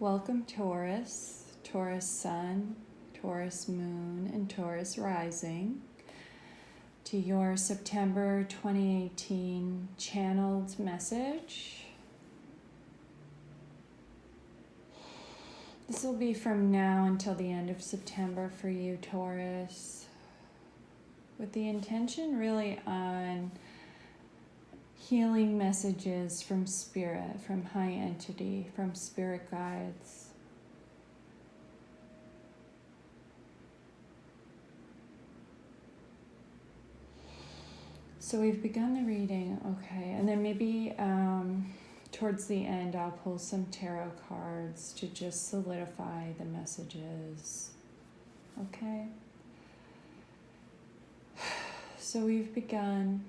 Welcome Taurus, Taurus Sun, Taurus Moon, and Taurus Rising to your September 2018 channeled message. This will be from now until the end of September for you, Taurus, with the intention really on healing messages from spirit, from high entity, from spirit guides. So we've begun the reading, okay, and then maybe towards the end I'll pull some tarot cards to just solidify the messages, okay? So we've begun.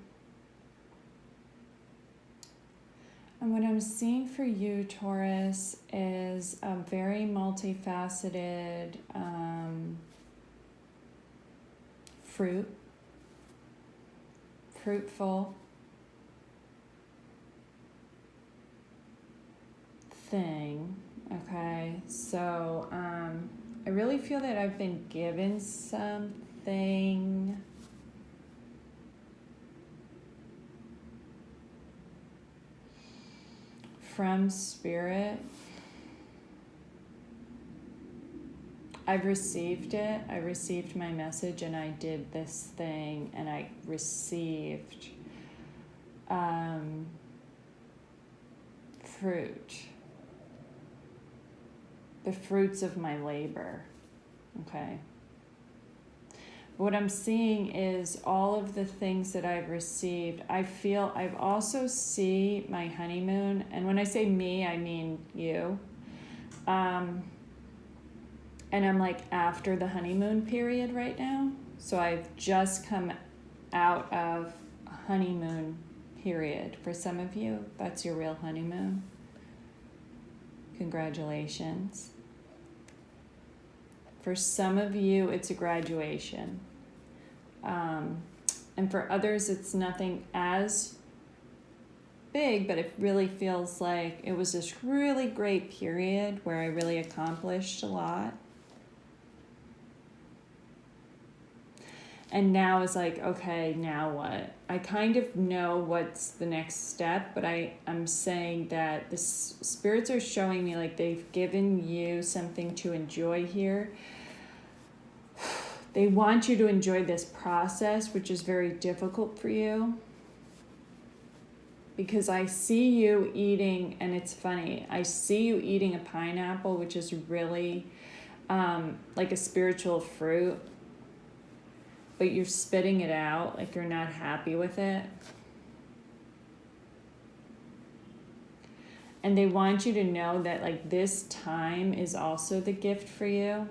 And what I'm seeing for you, Taurus, is a very multifaceted fruitful thing, okay? So I really feel that I've been given something from spirit. I've received it. I received my message and I did this thing and I received fruit. The fruits of my labor. Okay. What I'm seeing is all of the things that I've received. I've also see my honeymoon, and when I say me, I mean you. And I'm like after the honeymoon period right now. So I've just come out of a honeymoon period. For some of you, that's your real honeymoon. Congratulations. For some of you, it's a graduation. And for others, it's nothing as big, but it really feels like it was this really great period where I really accomplished a lot. And now it's like, okay, now what? I kind of know what's the next step, but I'm saying that the spirits are showing me like they've given you something to enjoy here. They want you to enjoy this process, which is very difficult for you. Because I see you eating, and it's funny, I see you eating a pineapple, which is really like a spiritual fruit. But you're spitting it out, like you're not happy with it. And they want you to know that like this time is also the gift for you.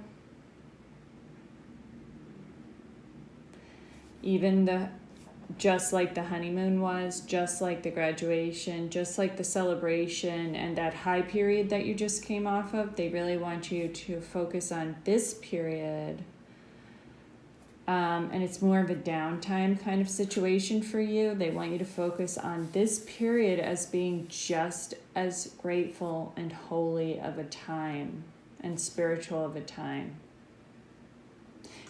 Just like the honeymoon was, just like the graduation, just like the celebration and that high period that you just came off of, they really want you to focus on this period. And it's more of a downtime kind of situation for you. They want you to focus on this period as being just as grateful and holy of a time and spiritual of a time.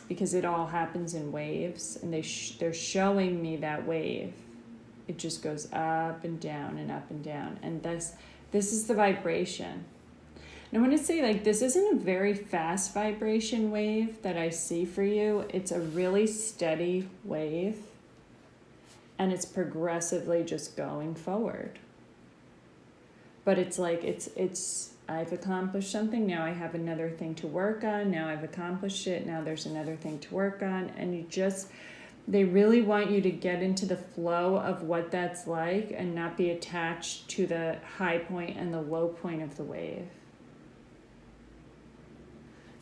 Because it all happens in waves, and they're showing me that wave. It just goes up and down and up and down. And this is the vibration. And I want to say, like, this isn't a very fast vibration wave that I see for you. It's a really steady wave, and it's progressively just going forward. But it's like, I've accomplished something, now I have another thing to work on, now I've accomplished it, now there's another thing to work on, and they really want you to get into the flow of what that's like and not be attached to the high point and the low point of the wave.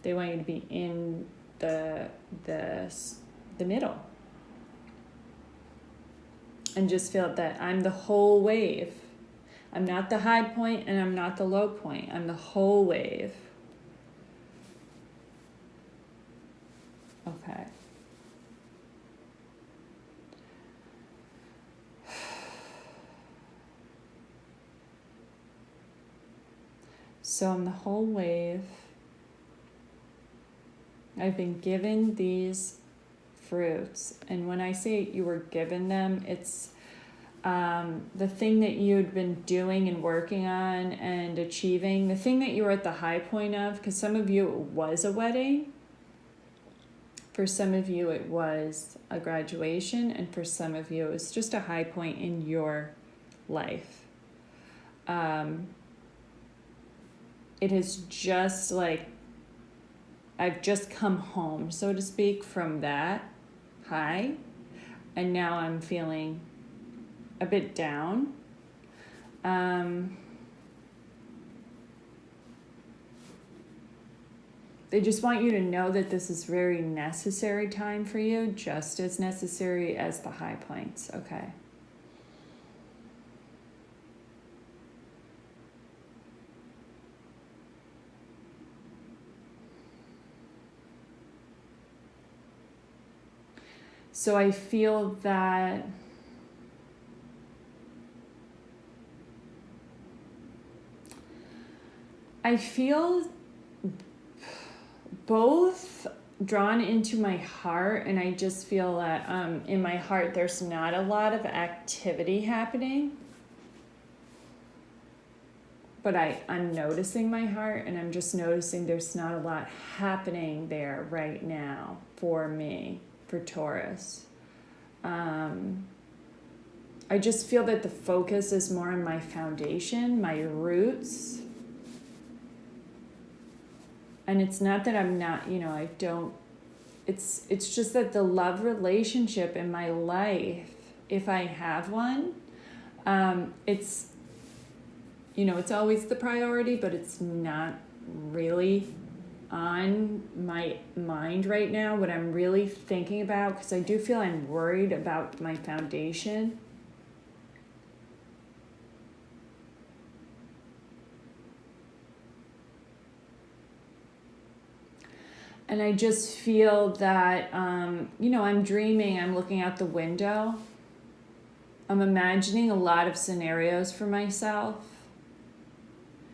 They want you to be in the middle. And just feel that I'm the whole wave. I'm not the high point and I'm not the low point. I'm the whole wave. Okay. So I'm the whole wave. I've been given these fruits. And when I say you were given them, it's the thing that you'd been doing and working on and achieving, the thing that you were at the high point of, because some of you it was a wedding, for some of you it was a graduation, and for some of you it was just a high point in your life. It is just like I've just come home, so to speak, from that high, and now I'm feeling a bit down. They just want you to know that this is very necessary time for you, just as necessary as the high points, okay? So I feel that I feel both drawn into my heart, and I just feel that in my heart there's not a lot of activity happening, but I'm noticing my heart, and I'm just noticing there's not a lot happening there right now for me, for Taurus. I just feel that the focus is more on my foundation, my roots. And it's not that I'm not, I don't, it's just that the love relationship in my life, if I have one, it's, it's always the priority, but it's not really on my mind right now, what I'm really thinking about, because I do feel I'm worried about my foundation. And I just feel that, I'm dreaming, I'm looking out the window. I'm imagining a lot of scenarios for myself.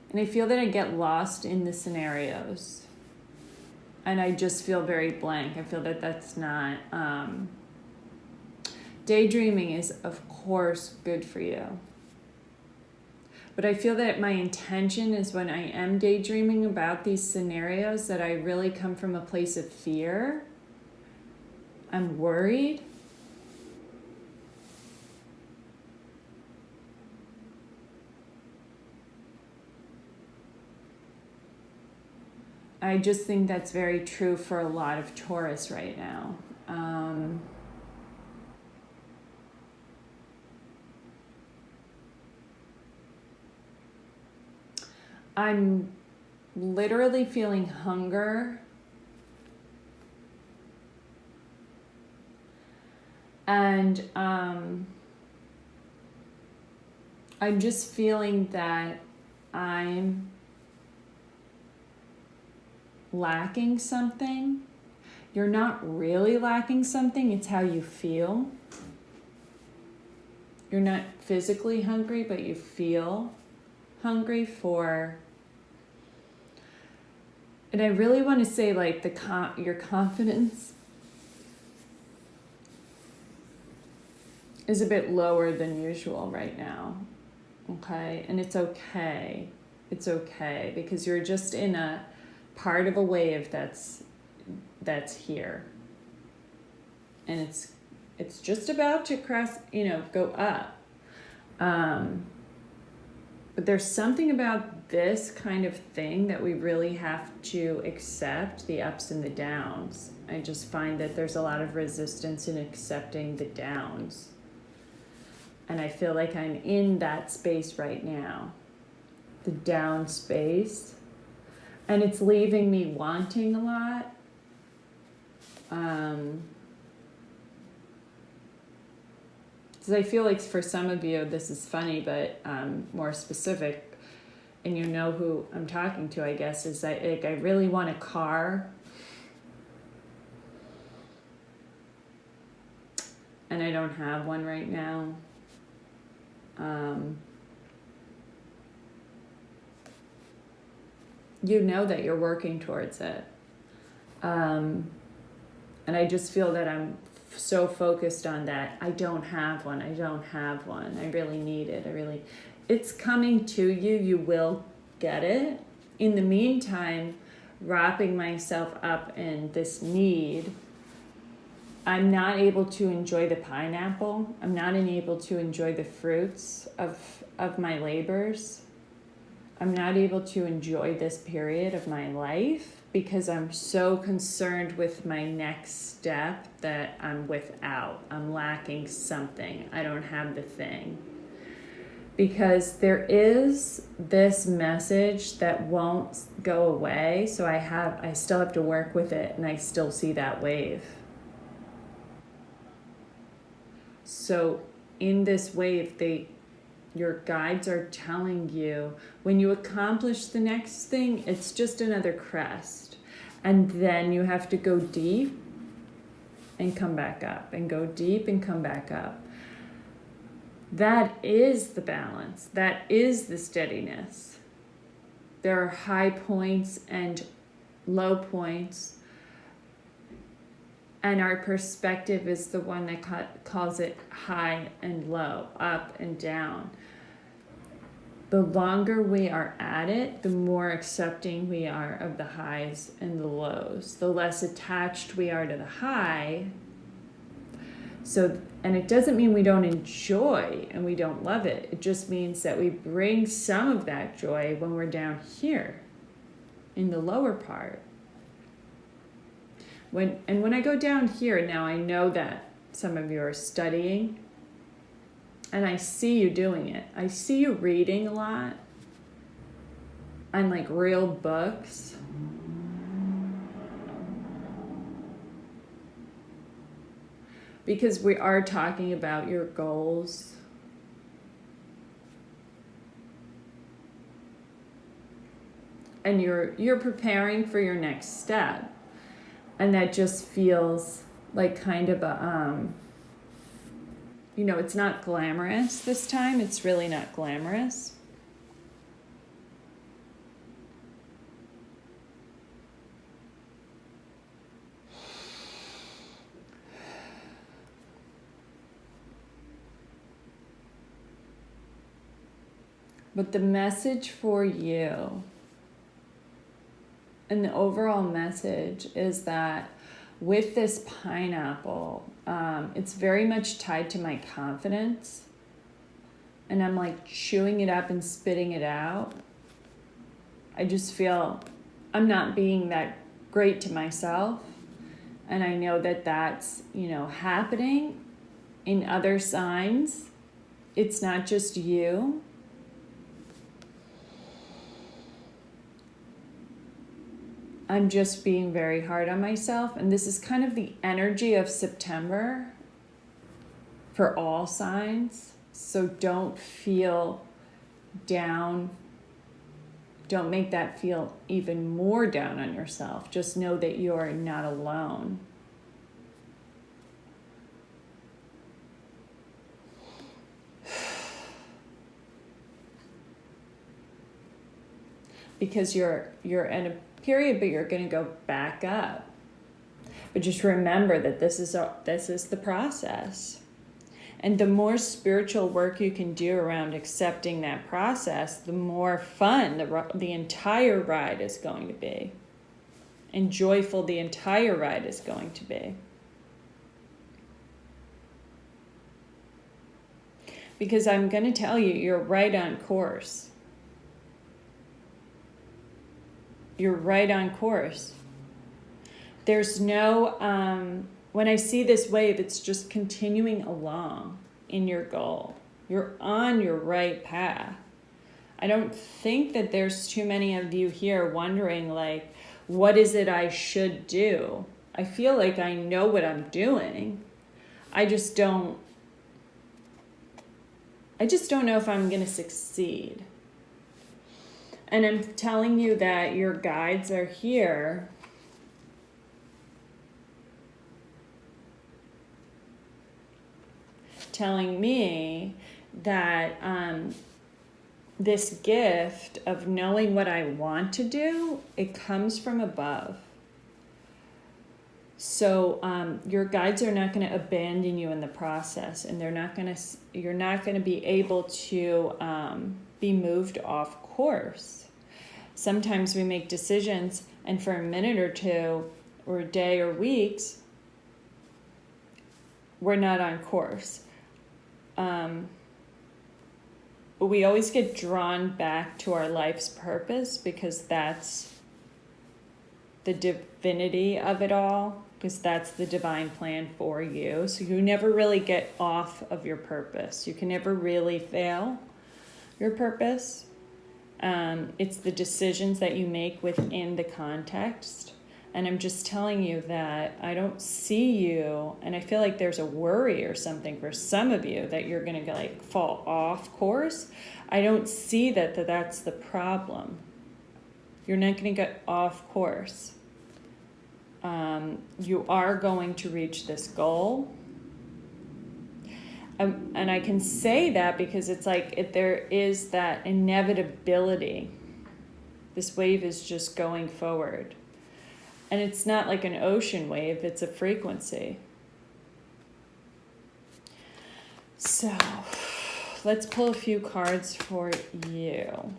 And I feel that I get lost in the scenarios. And I just feel very blank. I feel that that's not... Daydreaming is, of course, good for you. But I feel that my intention is when I am daydreaming about these scenarios that I really come from a place of fear. I'm worried. I just think that's very true for a lot of Taurus right now. I'm literally feeling hunger. And I'm just feeling that I'm lacking something. You're not really lacking something, it's how you feel. You're not physically hungry, but you feel hungry for... And I really want to say, like, your confidence is a bit lower than usual right now, okay? And it's okay. It's okay, because you're just in a part of a wave that's here. And it's just about to cross, go up. But there's something about this kind of thing that we really have to accept, the ups and the downs. I just find that there's a lot of resistance in accepting the downs. And I feel like I'm in that space right now, the down space. And it's leaving me wanting a lot. Because I feel like for some of you, this is funny, but more specific, and you know who I'm talking to, I guess, is that I really want a car. And I don't have one right now. you know that you're working towards it. And I just feel that I'm so focused on that. I don't have one. I don't have one. I really need it. It's coming to you. You will get it. In the meantime, wrapping myself up in this need, I'm not able to enjoy the pineapple. I'm not able to enjoy the fruits of my labors. I'm not able to enjoy this period of my life because I'm so concerned with my next step that I'm without. I'm lacking something. I don't have the thing. Because there is this message that won't go away, so I still have to work with it, and I still see that wave. So in this wave, your guides are telling you, when you accomplish the next thing, it's just another crest. And then you have to go deep and come back up, and go deep and come back up. That is the balance. That is the steadiness. There are high points and low points. And our perspective is the one that calls it high and low, up and down. The longer we are at it, the more accepting we are of the highs and the lows. The less attached we are to the high. And it doesn't mean we don't enjoy and we don't love it. It just means that we bring some of that joy when we're down here in the lower part. When I go down here, now I know that some of you are studying, and I see you doing it. I see you reading a lot on like real books. Because we are talking about your goals. And you're preparing for your next step. And that just feels like kind of a, it's not glamorous this time. It's really not glamorous. But the message for you, and the overall message is that with this pineapple, it's very much tied to my confidence. And I'm like chewing it up and spitting it out. I just feel I'm not being that great to myself. And I know that that's, happening in other signs. It's not just you. I'm just being very hard on myself. And this is kind of the energy of September for all signs. So don't feel down. Don't make that feel even more down on yourself. Just know that you're not alone. Because you're in a period, but you're going to go back up. But just remember that this is the process. And the more spiritual work you can do around accepting that process, the more fun the entire ride is going to be. And joyful the entire ride is going to be. Because I'm going to tell you, you're right on course. You're right on course. There's no, when I see this wave, it's just continuing along in your goal. You're on your right path. I don't think that there's too many of you here wondering, like, what is it I should do? I feel like I know what I'm doing. I just don't know if I'm going to succeed. And I'm telling you that your guides are here telling me that this gift of knowing what I want to do, it comes from above. So your guides are not going to abandon you in the process, and you're not going to be able to be moved off course. Sometimes we make decisions, and for a minute or two, or a day or weeks, we're not on course. But we always get drawn back to our life's purpose, because that's the divinity of it all, because that's the divine plan for you. So you never really get off of your purpose. You can never really fail your purpose. It's the decisions that you make within the context. And I'm just telling you that I don't see you, and I feel like there's a worry or something for some of you that you're going to like fall off course. I don't see that's the problem. You're not going to get off course. You are going to reach this goal. And I can say that because it's like there is that inevitability. This wave is just going forward. And it's not like an ocean wave, it's a frequency. So let's pull a few cards for you.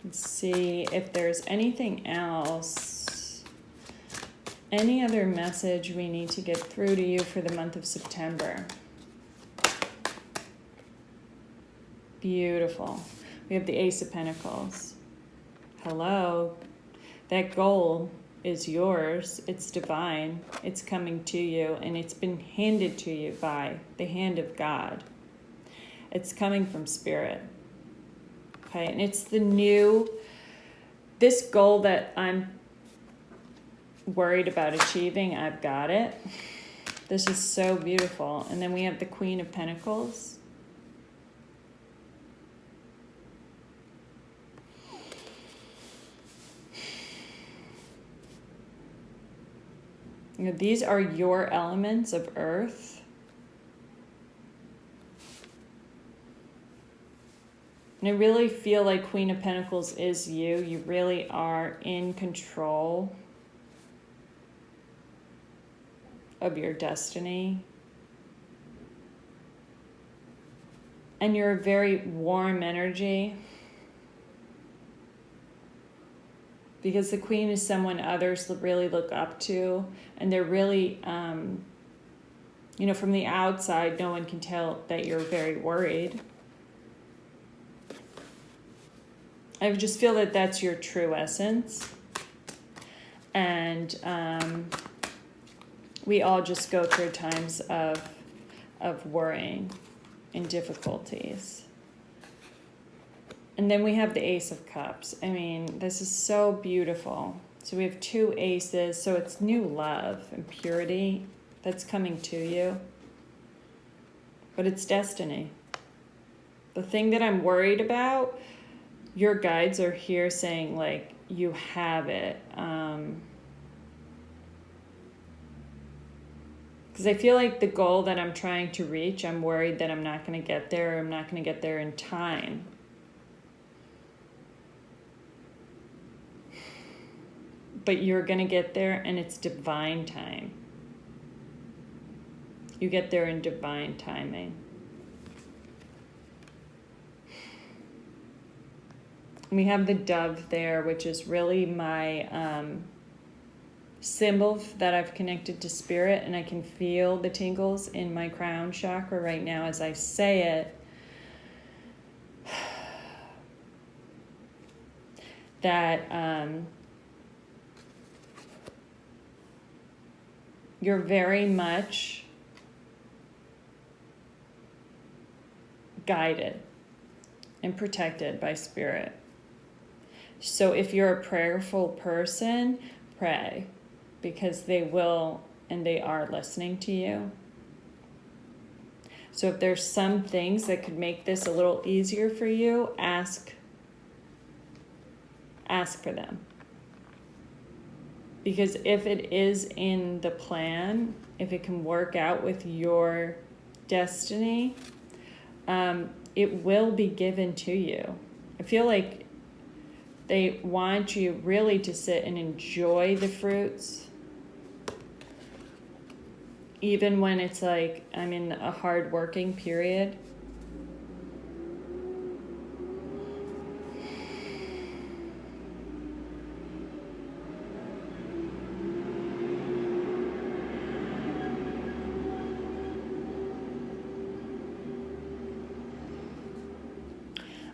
Let's see if there's anything else, any other message we need to get through to you for the month of September. Beautiful. We have the Ace of Pentacles. Hello. That goal is yours. It's divine. It's coming to you, and it's been handed to you by the hand of God. It's coming from Spirit. Okay, and it's this goal that I'm worried about achieving, I've got it. This is so beautiful. And then we have the Queen of Pentacles. You know, these are your elements of earth. And I really feel like Queen of Pentacles is you. You really are in control of your destiny. And you're a very warm energy. Because the Queen is someone others really look up to. And they're really, from the outside, no one can tell that you're very worried. I just feel that that's your true essence. And we all just go through times of worrying and difficulties. And then we have the Ace of Cups. I mean, this is so beautiful. So we have two aces. So it's new love and purity that's coming to you. But it's destiny. The thing that I'm worried about, your guides are here saying, like, you have it. Because I feel like the goal that I'm trying to reach, I'm worried that I'm not going to get there. Or I'm not going to get there in time. But you're going to get there, and it's divine time. You get there in divine timing. We have the dove there, which is really my symbol that I've connected to Spirit, and I can feel the tingles in my crown chakra right now as I say it. That you're very much guided and protected by Spirit. So if you're a prayerful person, pray, because they will and they are listening to you. So if there's some things that could make this a little easier for you, ask for them. Because if it is in the plan, if it can work out with your destiny, it will be given to you. I feel like they want you really to sit and enjoy the fruits, even when it's like I'm in a hard working period.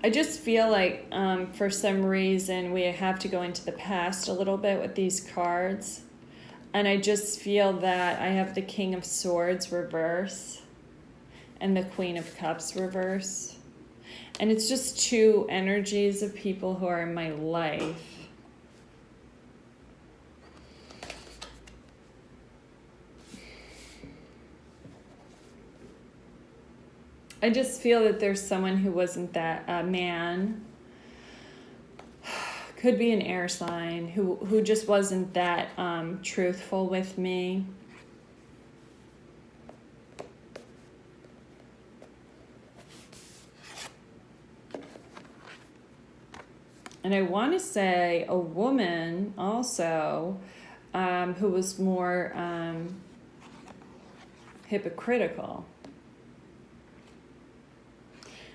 I just feel like for some reason we have to go into the past a little bit with these cards. And I just feel that I have the King of Swords reverse and the Queen of Cups reverse. And it's just two energies of people who are in my life. I just feel that there's someone who wasn't that man, could be an air sign, who just wasn't that truthful with me. And I want to say a woman also who was more hypocritical.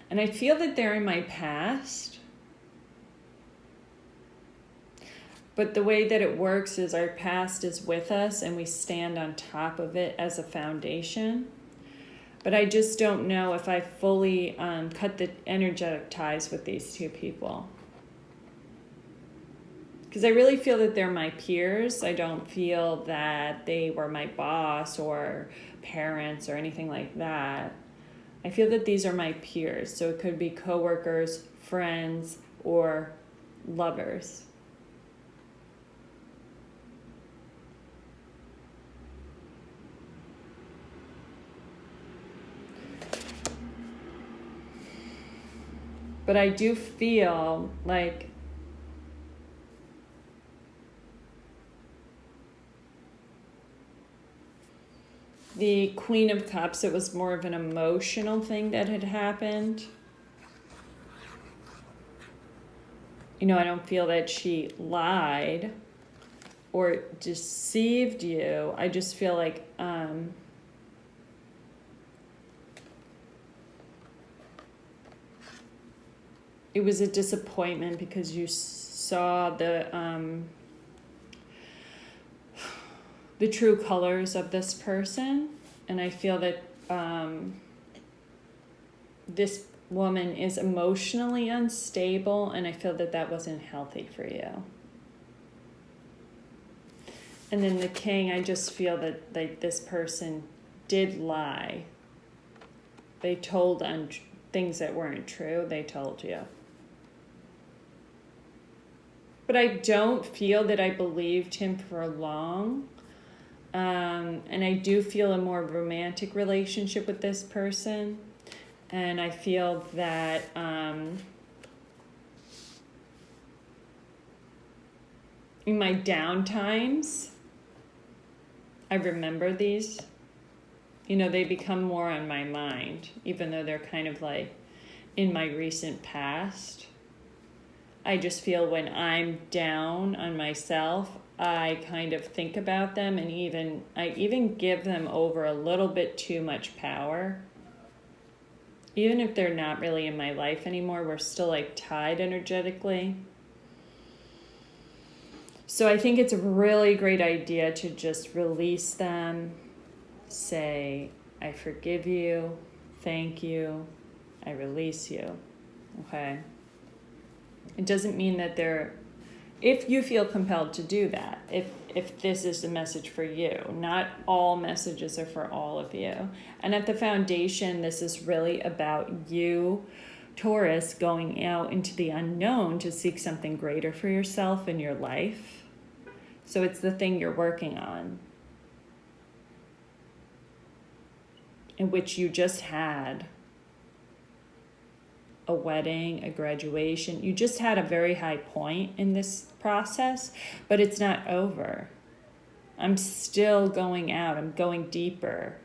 And I feel that they're in my past. But the way that it works is our past is with us and we stand on top of it as a foundation. But I just don't know if I fully cut the energetic ties with these two people. Because I really feel that they're my peers. I don't feel that they were my boss or parents or anything like that. I feel that these are my peers. So it could be coworkers, friends, or lovers. But I do feel like the Queen of Cups, it was more of an emotional thing that had happened. You know, I don't feel that she lied or deceived you. I just feel like it was a disappointment because you saw the true colors of this person. And I feel that this woman is emotionally unstable, and I feel that that wasn't healthy for you. And then the King, I just feel that like this person did lie. They told things that weren't true. They told you. But I don't feel that I believed him for long. And I do feel a more romantic relationship with this person. And I feel that in my down times, I remember these. You know, they become more on my mind, even though they're kind of like in my recent past. I just feel when I'm down on myself, I kind of think about them, and I even give them over a little bit too much power. Even if they're not really in my life anymore, we're still like tied energetically. So I think it's a really great idea to just release them, say, I forgive you, thank you, I release you, okay? It doesn't mean that if you feel compelled to do that, if this is the message for you, not all messages are for all of you. And at the foundation, this is really about you, Taurus, going out into the unknown to seek something greater for yourself in your life. So it's the thing you're working on, in which you just had a wedding, a graduation. You just had a very high point in this process, but it's not over. I'm still going out, I'm going deeper,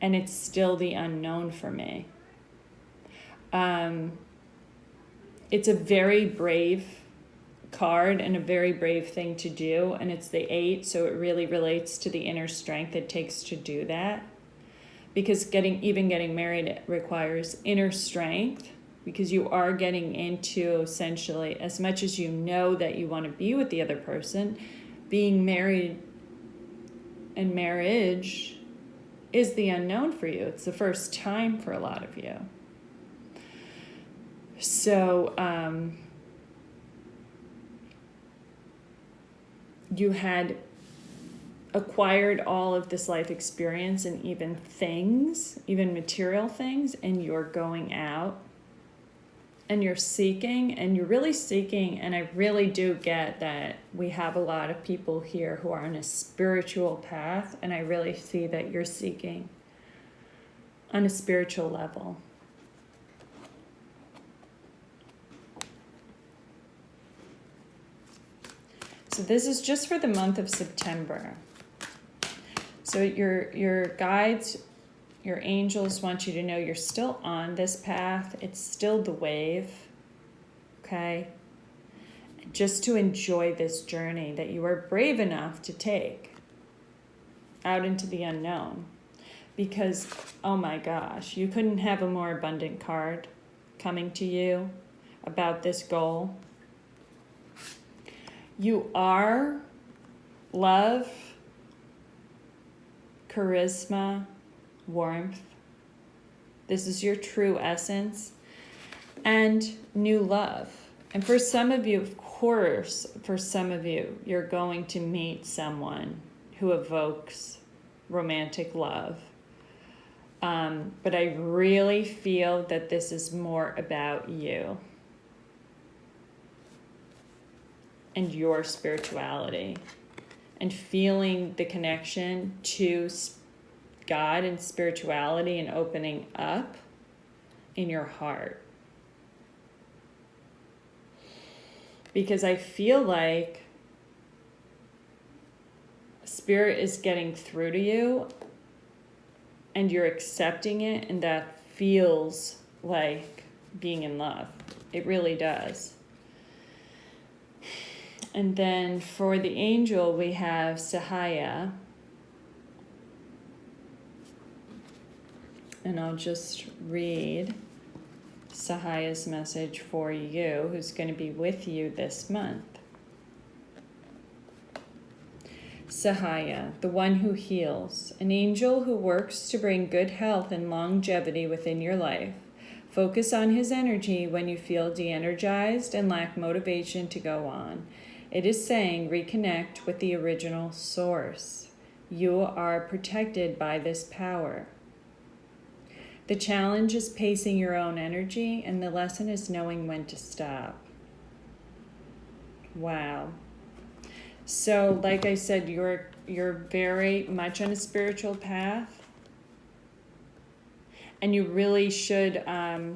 and it's still the unknown for me. It's a very brave card and a very brave thing to do, and it's the 8, so it really relates to the inner strength it takes to do that, because getting married requires inner strength, because you are getting into, essentially, as much as you know that you want to be with the other person, being married and marriage is the unknown for you. It's the first time for a lot of you. So you had acquired all of this life experience and even things, even material things, and you're going out and you're seeking, and you're really seeking, and I really do get that we have a lot of people here who are on a spiritual path, and I really see that you're seeking on a spiritual level. So this is just for the month of September. So your guides, your angels want you to know you're still on this path. It's still the wave, okay? Just to enjoy this journey that you are brave enough to take out into the unknown. Because, oh my gosh, you couldn't have a more abundant card coming to you about this goal. You are love, charisma, warmth. This is your true essence. And new love. And for some of you, of course, you're going to meet someone who evokes romantic love. But I really feel that this is more about you and your spirituality and feeling the connection to God and spirituality and opening up in your heart. Because I feel like Spirit is getting through to you and you're accepting it, and that feels like being in love. It really does. And then for the angel, we have Sahaya. And I'll just read Sahaya's message for you, who's going to be with you this month. Sahaya, the one who heals, an angel who works to bring good health and longevity within your life. Focus on his energy when you feel de-energized and lack motivation to go on. It is saying reconnect with the original source. You are protected by this power. The challenge is pacing your own energy, and the lesson is knowing when to stop. Wow. So, like I said, you're very much on a spiritual path, and you really should honor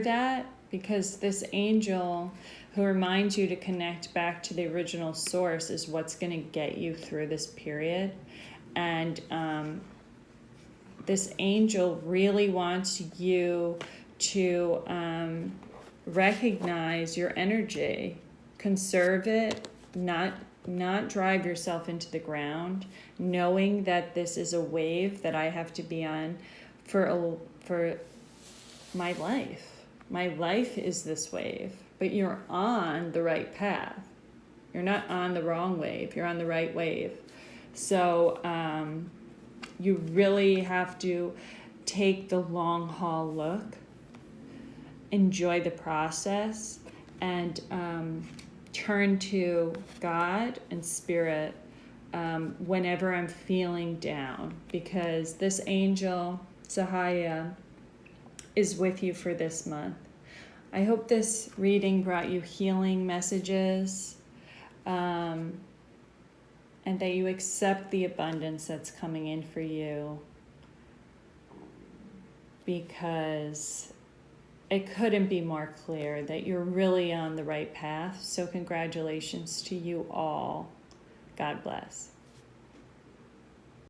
that, because this angel who reminds you to connect back to the original source is what's going to get you through this period. And this angel really wants you to recognize your energy, conserve it, not drive yourself into the ground, knowing that this is a wave that I have to be on for my life. My life is this wave, but you're on the right path. You're not on the wrong wave. You're on the right wave. So you really have to take the long haul look, enjoy the process, and turn to God and Spirit whenever I'm feeling down, because this angel, Sahaya, is with you for this month. I hope this reading brought you healing messages, and that you accept the abundance that's coming in for you, because it couldn't be more clear that you're really on the right path. So congratulations to you all. God bless.